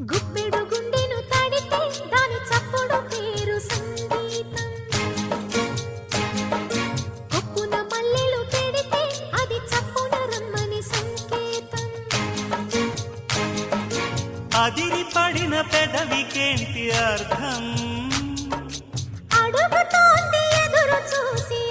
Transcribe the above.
గుప్పెడు గుండెను తడితే దాని చప్పుడు పేరు సంగీతం. కొప్పున మల్లెలు పెడితే అది చప్పున రమ్మని సంకేతం. అదిరి పడిన పెదవికేంటి అర్థం? అడుగుతోంది ఎదురు చూసి